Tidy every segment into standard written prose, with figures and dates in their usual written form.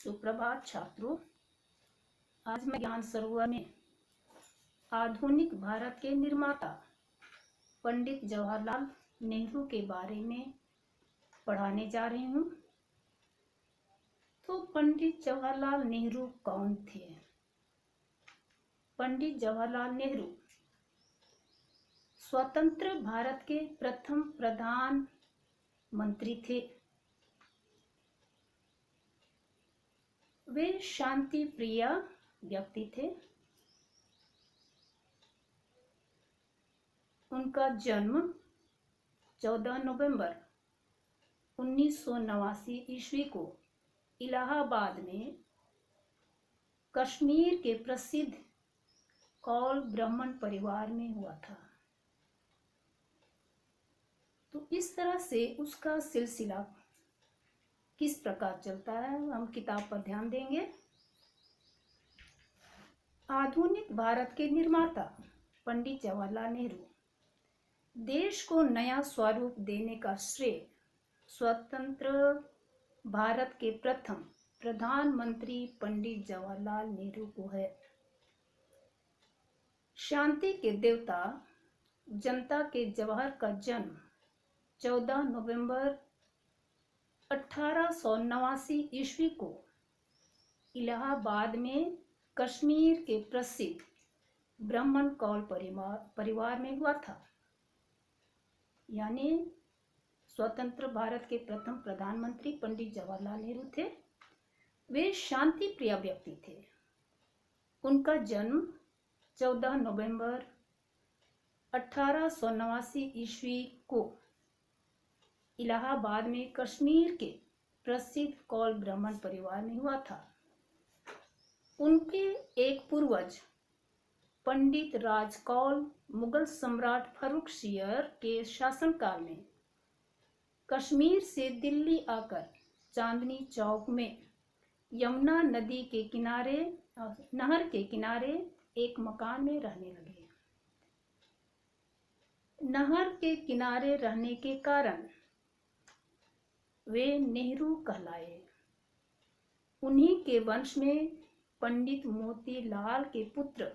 सुप्रभात छात्रों। आज मैं ज्ञान सरोवर में आधुनिक भारत के निर्माता पंडित जवाहरलाल नेहरू के बारे में पढ़ाने जा रही हूँ। तो पंडित जवाहरलाल नेहरू कौन थे? पंडित जवाहरलाल नेहरू स्वतंत्र भारत के प्रथम प्रधानमंत्री थे। वे शांति प्रिय व्यक्ति थे। उनका जन्म 14 नवंबर 1989 ईस्वी को इलाहाबाद में कश्मीर के प्रसिद्ध कौल ब्राह्मण परिवार में हुआ था। तो इस तरह से उसका सिलसिला किस प्रकार चलता है हम किताब पर ध्यान देंगे। आधुनिक भारत के निर्माता पंडित जवाहरलाल नेहरू देश को नया स्वरूप देने का श्रेय स्वतंत्र भारत के प्रथम प्रधानमंत्री पंडित जवाहरलाल नेहरू को है। शांति के देवता जनता के जवाहर का जन्म 14 नवंबर 1889 ईस्वी को इलाहाबाद में कश्मीर के प्रसिद्ध ब्राह्मण कौल परिवार में हुआ था। यानी स्वतंत्र भारत के प्रथम प्रधानमंत्री पंडित जवाहरलाल नेहरू थे। वे शांति प्रिय व्यक्ति थे। उनका जन्म 14 नवंबर 1889 ईस्वी को इलाहाबाद में कश्मीर के प्रसिद्ध कौल ब्राह्मण परिवार में हुआ था। उनके एक पूर्वज पंडित राज कौल मुगल सम्राट फारुखशियर के शासनकाल में कश्मीर से दिल्ली आकर चांदनी चौक में यमुना नदी के किनारे नहर के किनारे एक मकान में रहने लगे। नहर के किनारे रहने के कारण वे नेहरू कहलाए। उन्हीं के वंश में पंडित मोतीलाल के पुत्र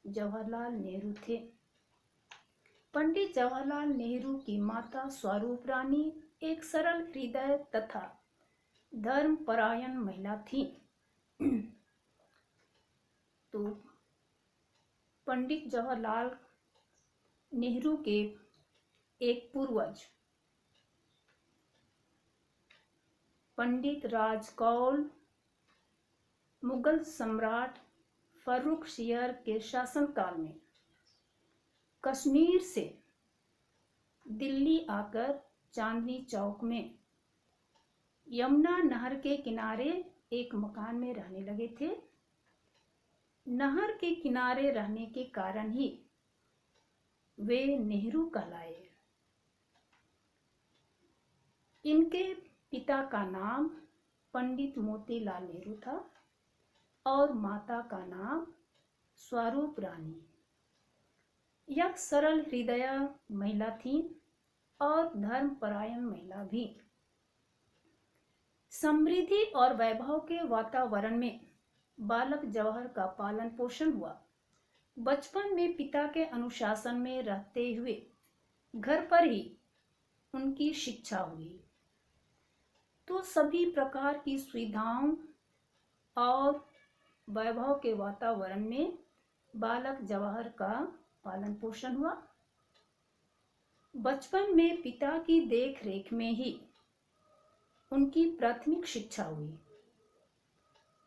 जवाहरलाल नेहरू थे। पंडित जवाहरलाल नेहरू की माता स्वरूप रानी एक सरल हृदय तथा धर्मपरायण महिला थी। तो पंडित जवाहरलाल नेहरू के एक पूर्वज पंडित राज कौल मुगल सम्राट फारुखशियर के शासनकाल में कश्मीर से दिल्ली आकर चांदनी चौक में यमुना नहर के किनारे एक मकान में रहने लगे थे। नहर के किनारे रहने के कारण ही वे नेहरू कहलाए। इनके पिता का नाम पंडित मोतीलाल नेहरू था और माता का नाम स्वरूप रानी। यह सरल हृदय महिला थी और धर्मपरायण महिला भी। समृद्धि और वैभव के वातावरण में बालक जवाहर का पालन पोषण हुआ। बचपन में पिता के अनुशासन में रहते हुए घर पर ही उनकी शिक्षा हुई। तो सभी प्रकार की सुविधाओं और वैभव के वातावरण में बालक जवाहर का पालन पोषण हुआ। बचपन में पिता की देखरेख में ही उनकी प्राथमिक शिक्षा हुई।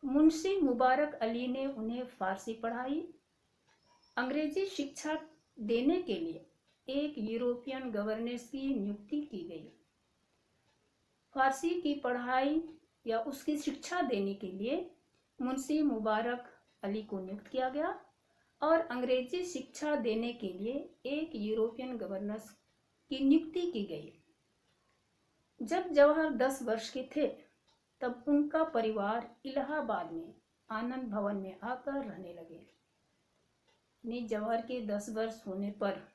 मुंशी मुबारक अली ने उन्हें फारसी पढ़ाई। अंग्रेजी शिक्षा देने के लिए एक यूरोपियन गवर्नेंस की नियुक्ति की गई। फारसी की पढ़ाई या उसकी शिक्षा देने के लिए मुंशी मुबारक अली को नियुक्त किया गया और अंग्रेजी शिक्षा देने के लिए एक यूरोपियन गवर्नर की नियुक्ति की गई। जब जवाहर 10 वर्ष के थे तब उनका परिवार इलाहाबाद में आनंद भवन में आकर रहने लगे। जवाहर के 10 वर्ष होने पर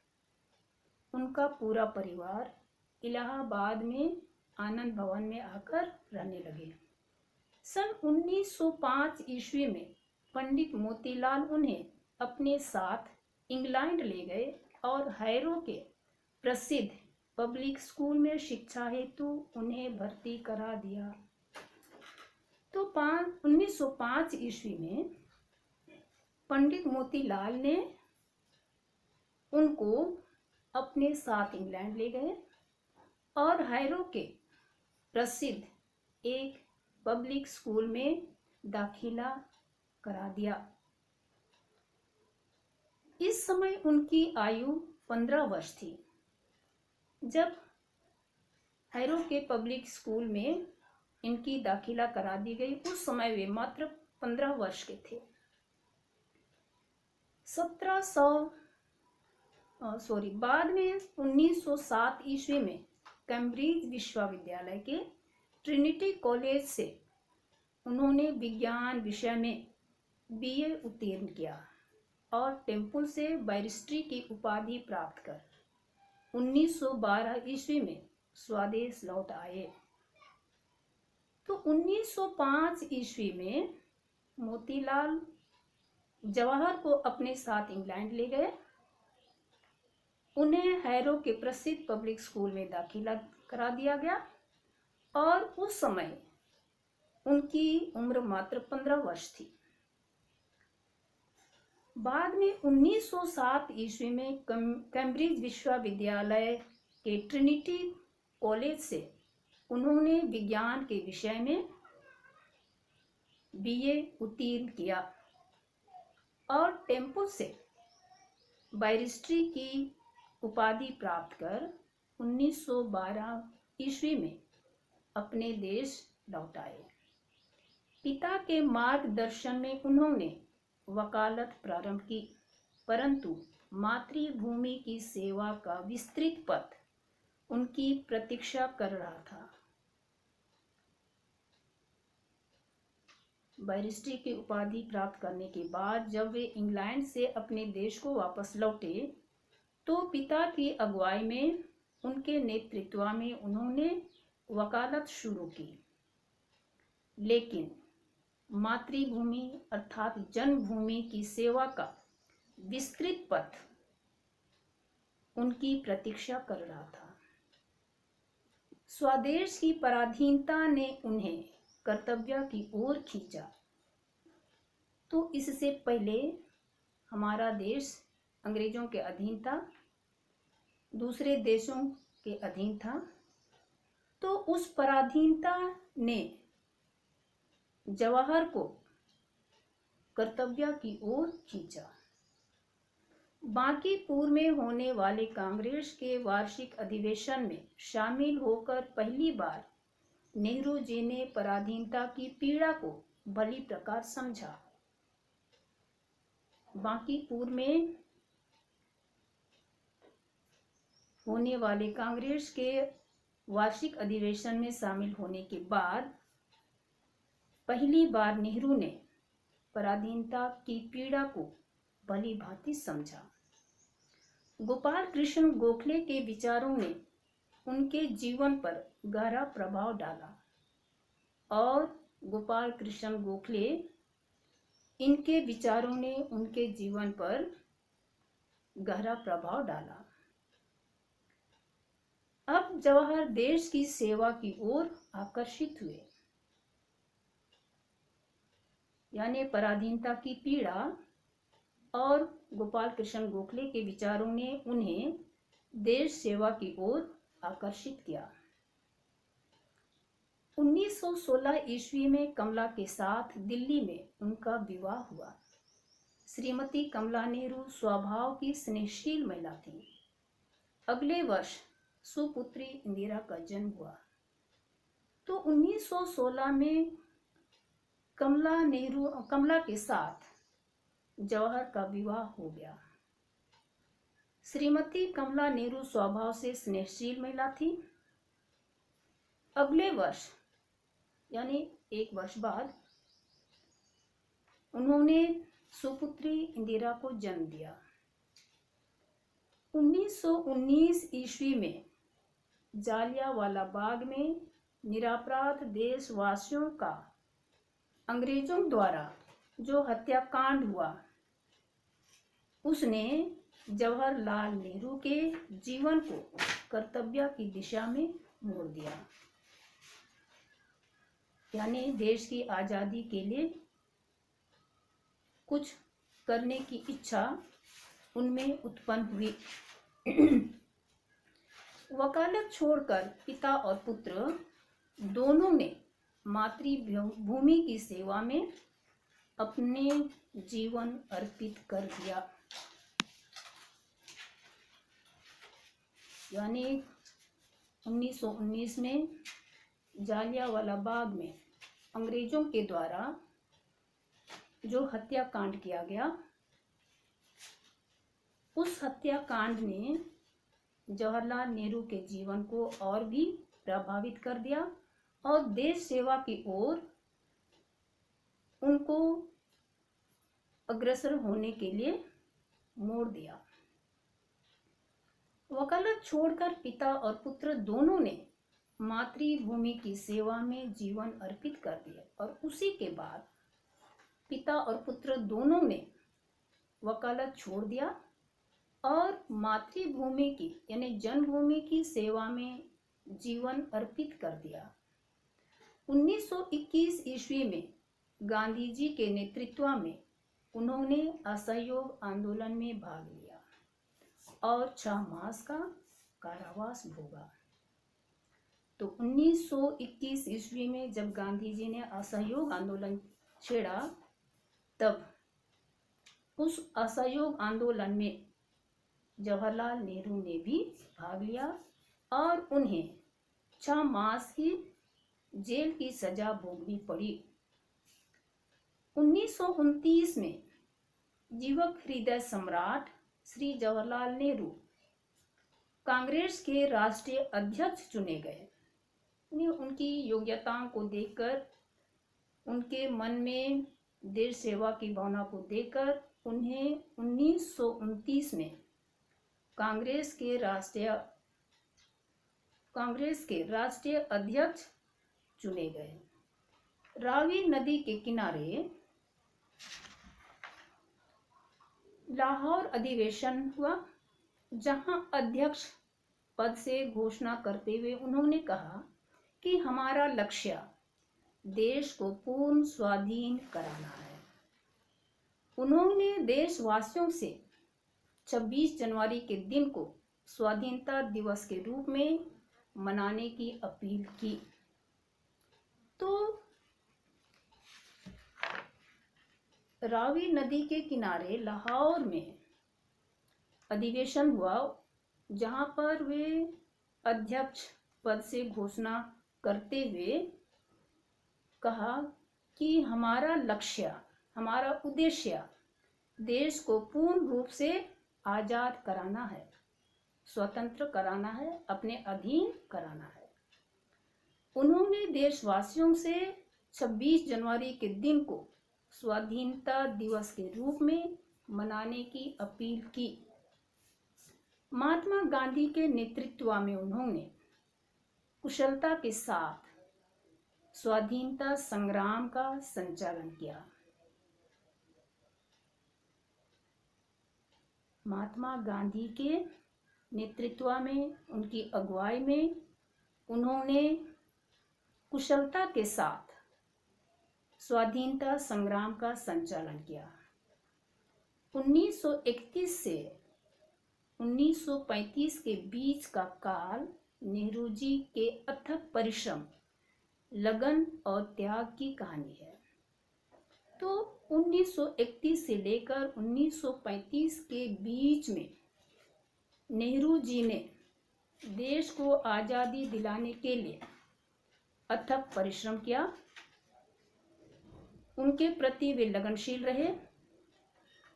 उनका पूरा परिवार इलाहाबाद में आनंद भवन में आकर रहने लगे। सन 1905 ईस्वी में पंडित मोतीलाल उन्हें अपने साथ इंग्लैंड ले गए और हैरो के प्रसिद्ध पब्लिक स्कूल में शिक्षा हेतु उन्हें भर्ती करा दिया। तो 1905 ईस्वी में पंडित मोतीलाल ने उनको अपने साथ इंग्लैंड ले गए और हैरो के प्रसिद्ध एक पब्लिक स्कूल में दाखिला करा दिया। इस समय उनकी आयु 15 वर्ष थी। जब हैरो के पब्लिक स्कूल में इनकी दाखिला करा दी गई, उस समय वे मात्र 15 वर्ष के थे। 1700 बाद में 1907 ईस्वी में कैम्ब्रिज विश्वविद्यालय के ट्रिनिटी कॉलेज से उन्होंने विज्ञान विषय में बीए उत्तीर्ण किया और टेम्पल से बैरिस्ट्री की उपाधि प्राप्त कर 1912 ईस्वी में स्वदेश लौट आए। तो 1905 ईस्वी में मोतीलाल जवाहर को अपने साथ इंग्लैंड ले गए। उन्हें हैरो के प्रसिद्ध पब्लिक स्कूल में दाखिला करा दिया गया और उस समय उनकी उम्र मात्र 15 वर्ष थी। बाद में 1907 ईस्वी में कैम्ब्रिज विश्वविद्यालय के ट्रिनिटी कॉलेज से उन्होंने विज्ञान के विषय में बीए उत्तीर्ण किया और टेम्पल से बैरिस्ट्री की उपाधि प्राप्त कर 1912 ईस्वी में अपने देश लौट आए। पिता के मार्गदर्शन में उन्होंने वकालत प्रारंभ की, परंतु मातृभूमि की सेवा का विस्तृत पथ उनकी प्रतीक्षा कर रहा था। बैरिस्ट्री की उपाधि प्राप्त करने के बाद जब वे इंग्लैंड से अपने देश को वापस लौटे तो पिता की अगुवाई में उनके नेतृत्व में उन्होंने वकालत शुरू की, लेकिन मातृभूमि अर्थात जन्मभूमि की सेवा का विस्तृत पथ उनकी प्रतीक्षा कर रहा था। स्वदेश की पराधीनता ने उन्हें कर्तव्य की ओर खींचा। तो इससे पहले हमारा देश अंग्रेजों के अधीन था, दूसरे देशों के अधीन था। तो उस पराधीनता ने जवाहर को कर्तव्य की ओर खींचा। बांकीपुर में होने वाले कांग्रेस के वार्षिक अधिवेशन में शामिल होकर पहली बार नेहरू जी ने पराधीनता की पीड़ा को भली प्रकार समझा। बांकीपुर में होने वाले कांग्रेस के वार्षिक अधिवेशन में शामिल होने के बाद पहली बार नेहरू ने पराधीनता की पीड़ा को भली भांति समझा। गोपाल कृष्ण गोखले के विचारों ने उनके जीवन पर गहरा प्रभाव डाला और गोपाल कृष्ण गोखले इनके विचारों ने उनके जीवन पर गहरा प्रभाव डाला। अब जवाहर देश की सेवा की ओर आकर्षित हुए, यानी पराधीनता की पीड़ा और गोपाल कृष्ण गोखले के विचारों ने उन्हें देश सेवा की ओर आकर्षित किया। 1916 ईस्वी में कमला के साथ दिल्ली में उनका विवाह हुआ। श्रीमती कमला नेहरू स्वभाव की स्नेहशील महिला थी। अगले वर्ष सुपुत्री इंदिरा का जन्म हुआ। तो 1916 में कमला के साथ जवाहर का विवाह हो गया। श्रीमती कमला नेहरू स्वभाव से स्नेहशील महिला थी। अगले वर्ष यानी एक वर्ष बाद उन्होंने सुपुत्री इंदिरा को जन्म दिया। 1919 ईस्वी में जालियांवाला बाग में निरपराध देशवासियों का अंग्रेजों द्वारा जो हत्याकांड हुआ उसने जवाहरलाल नेहरू के जीवन को कर्तव्य की दिशा में मोड़ दिया। यानी देश की आज़ादी के लिए कुछ करने की इच्छा उनमें उत्पन्न हुई। वकालत छोड़कर पिता और पुत्र दोनों ने मातृभूमि की सेवा में अपने जीवन अर्पित कर दिया। यानी 1919 में जालियांवाला बाग में अंग्रेजों के द्वारा जो हत्याकांड किया गया, उस हत्याकांड ने जवाहरलाल नेहरू के जीवन को और भी प्रभावित कर दिया और देश सेवा की ओर उनको अग्रसर होने के लिए मोड़ दिया। वकालत छोड़कर पिता और पुत्र दोनों ने मातृभूमि की सेवा में जीवन अर्पित कर दिया और उसी के बाद पिता और पुत्र दोनों ने वकालत छोड़ दिया और मातृभूमि की यानी जन्मभूमि की सेवा में जीवन अर्पित कर दिया। 1921 ईस्वी में गांधी जी के नेतृत्व में उन्होंने असहयोग आंदोलन में भाग लिया और 6 मास का कारावास भोगा। तो 1921 ईस्वी में जब गांधी जी ने असहयोग आंदोलन छेड़ा, तब उस असहयोग आंदोलन में जवाहरलाल नेहरू ने भी भाग लिया और उन्हें 6 मास की जेल की सजा भोगनी पड़ी। 1929 में युवक हृदय सम्राट श्री जवाहरलाल नेहरू कांग्रेस के राष्ट्रीय अध्यक्ष चुने गए। उनकी योग्यताओं को देखकर, उनके मन में देश सेवा की भावना को देखकर उन्हें 1929 में कांग्रेस के राष्ट्रीय अध्यक्ष चुने गए। रावी नदी के किनारे लाहौर अधिवेशन हुआ, जहां अध्यक्ष पद से घोषणा करते हुए उन्होंने कहा कि हमारा लक्ष्य देश को पूर्ण स्वाधीन कराना है। उन्होंने देशवासियों से 26 जनवरी के दिन को स्वाधीनता दिवस के रूप में मनाने की अपील की। तो रावी नदी के किनारे लाहौर में अधिवेशन हुआ, जहां पर वे अध्यक्ष पद से घोषणा करते हुए कहा कि हमारा लक्ष्य, हमारा उद्देश्य देश को पूर्ण रूप से आज़ाद कराना है, स्वतंत्र कराना है, अपने अधीन कराना है। उन्होंने देशवासियों से 26 जनवरी के दिन को स्वाधीनता दिवस के रूप में मनाने की अपील की। महात्मा गांधी के नेतृत्व में उन्होंने कुशलता के साथ स्वाधीनता संग्राम का संचालन किया। महात्मा गांधी के नेतृत्व में, उनकी अगुवाई में उन्होंने कुशलता के साथ स्वाधीनता संग्राम का संचालन किया। 1931 से 1935 के बीच का काल नेहरू जी के अथक परिश्रम, लगन और त्याग की कहानी है। तो 1931 से लेकर 1935 के बीच में नेहरू जी ने देश को आज़ादी दिलाने के लिए अथक परिश्रम किया। उनके प्रति वे लगनशील रहे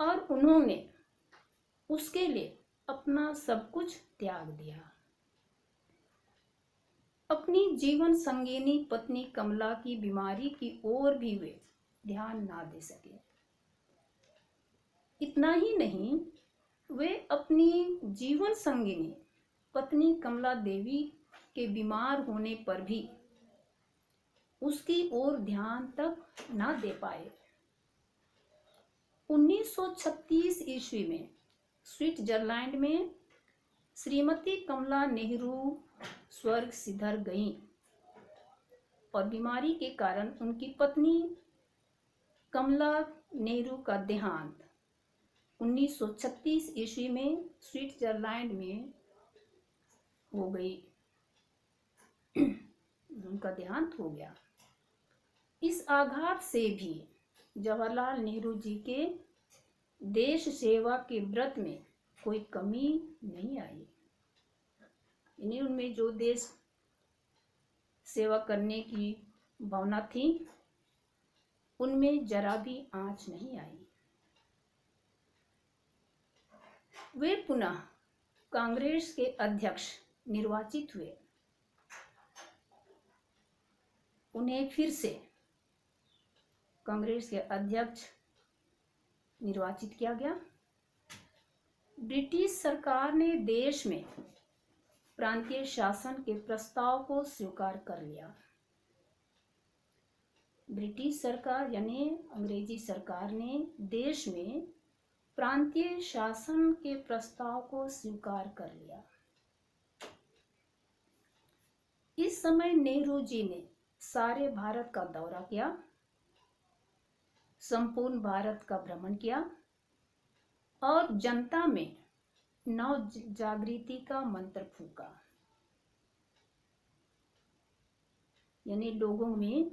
और उन्होंने उसके लिए अपना सब कुछ त्याग दिया। अपनी जीवन संगिनी पत्नी कमला की बीमारी की ओर भी वे ध्यान ना दे सके। इतना ही नहीं, वे अपनी जीवन संगिनी पत्नी कमला देवी के बीमार होने पर भी उसकी ओर ध्यान तक न दे पाए। 1936 ईस्वी में स्विट्जरलैंड में श्रीमती कमला नेहरू स्वर्ग सिधर गईं और बीमारी के कारण उनकी पत्नी कमला नेहरू का देहांत 1936 ईस्वी में स्विट्जरलैंड में हो गई। उनका देहांत हो गया। इस आघात से भी जवाहरलाल नेहरू जी के देश सेवा के व्रत में कोई कमी नहीं आई। यानी उनमें जो देश सेवा करने की भावना थी उनमें जरा भी आंच नहीं आई। वे पुनः कांग्रेस के अध्यक्ष निर्वाचित हुए। उन्हें फिर से कांग्रेस के अध्यक्ष निर्वाचित किया गया। ब्रिटिश सरकार ने देश में प्रांतीय शासन के प्रस्ताव को स्वीकार कर लिया। ब्रिटिश सरकार यानी अंग्रेजी सरकार ने देश में प्रांतीय शासन के प्रस्ताव को स्वीकार कर लिया। इस समय नेहरू जी ने सारे भारत का दौरा किया, संपूर्ण भारत का भ्रमण किया और जनता में नव जागृति का मंत्र फूंका। यानी लोगों में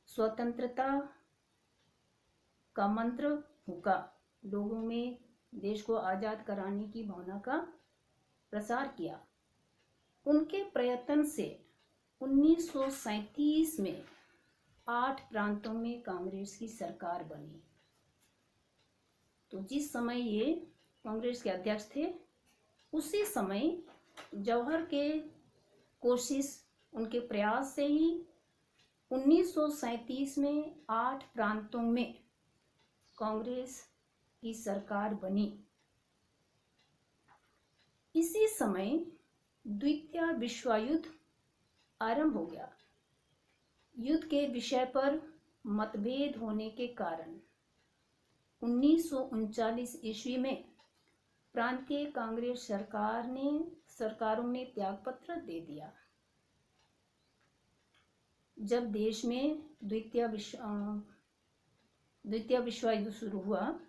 स्वतंत्रता का मंत्र फूंका, लोगों में देश को आजाद कराने की भावना का प्रसार किया। उनके प्रयत्न से 1937 में 8 प्रांतों में कांग्रेस की सरकार बनी। तो जिस समय ये कांग्रेस के अध्यक्ष थे उसी समय जवाहर के कोशिश उनके प्रयास से ही 1937 में 8 प्रांतों में कांग्रेस की सरकार बनी। इसी समय द्वितीय विश्व युद्ध आरंभ हो गया। युद्ध के विषय पर मतभेद होने के कारण 1939 ईस्वी में प्रांतीय कांग्रेस सरकारों ने त्यागपत्र दे दिया। जब देश में द्वितीय विश्व युद्ध शुरू हुआ,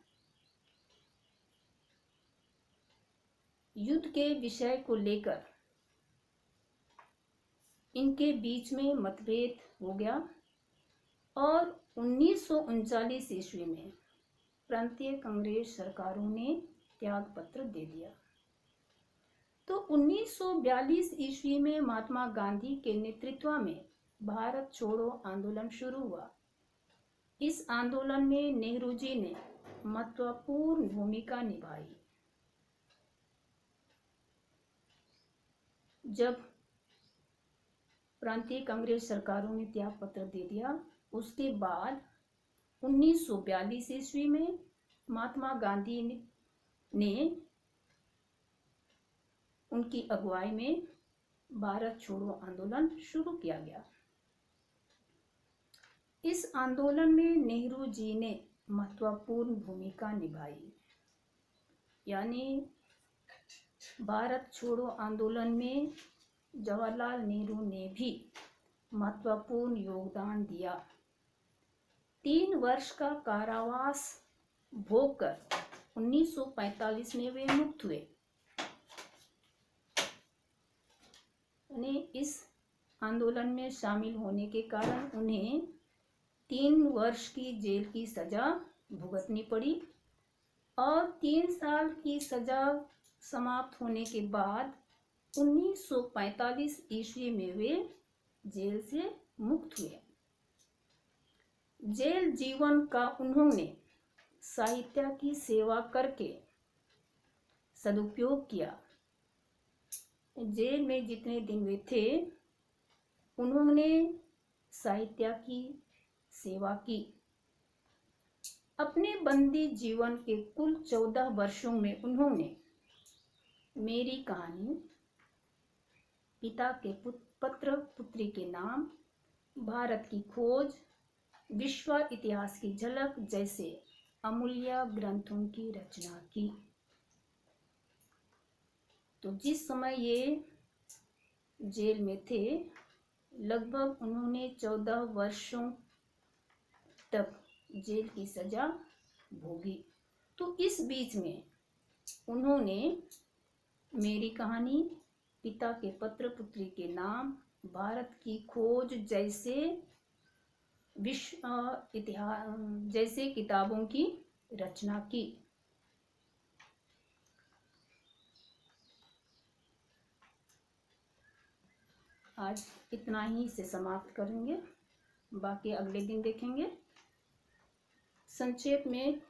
युद्ध के विषय को लेकर इनके बीच में मतभेद हो गया और 1939 ईस्वी में प्रांतीय कांग्रेस सरकारों ने त्यागपत्र दे दिया। तो 1942 ईस्वी में महात्मा गांधी के नेतृत्व में भारत छोड़ो आंदोलन शुरू हुआ। इस आंदोलन में नेहरू जी ने महत्वपूर्ण भूमिका निभाई। जब प्रांतीय कांग्रेस सरकारों ने त्यागपत्र दे दिया, उसके बाद 1942 ईस्वी में महात्मा गांधी ने उनकी अगुवाई में भारत छोड़ो आंदोलन शुरू किया गया। इस आंदोलन में नेहरू जी ने महत्वपूर्ण भूमिका निभाई। यानी भारत छोड़ो आंदोलन में जवाहरलाल नेहरू ने भी महत्वपूर्ण योगदान दिया। 3 वर्ष का कारावास भोगकर 1945 में वे मुक्त हुए। यानी इस आंदोलन में शामिल होने के कारण उन्हें 3 वर्ष की जेल की सजा भुगतनी पड़ी और 3 साल की सजा समाप्त होने के बाद 1945 ईस्वी में वे जेल से मुक्त हुए। जेल जीवन का उन्होंने साहित्य की सेवा करके सदुपयोग किया। जेल में जितने दिन वे थे उन्होंने साहित्य की सेवा की। अपने बंदी जीवन के कुल 14 वर्षों में उन्होंने मेरी कहानी, पिता के पत्र पुत्री के नाम, भारत की खोज, विश्व इतिहास की झलक जैसे अमूल्य ग्रंथों की रचना की। तो जिस समय ये जेल में थे, लगभग उन्होंने 14 वर्षों तक जेल की सजा भोगी। तो इस बीच में उन्होंने मेरी कहानी, पिता के पत्र पुत्री के नाम, भारत की खोज जैसे विश्व इतिहास जैसे किताबों की रचना की। आज इतना ही से समाप्त करेंगे, बाकी अगले दिन देखेंगे। संक्षेप में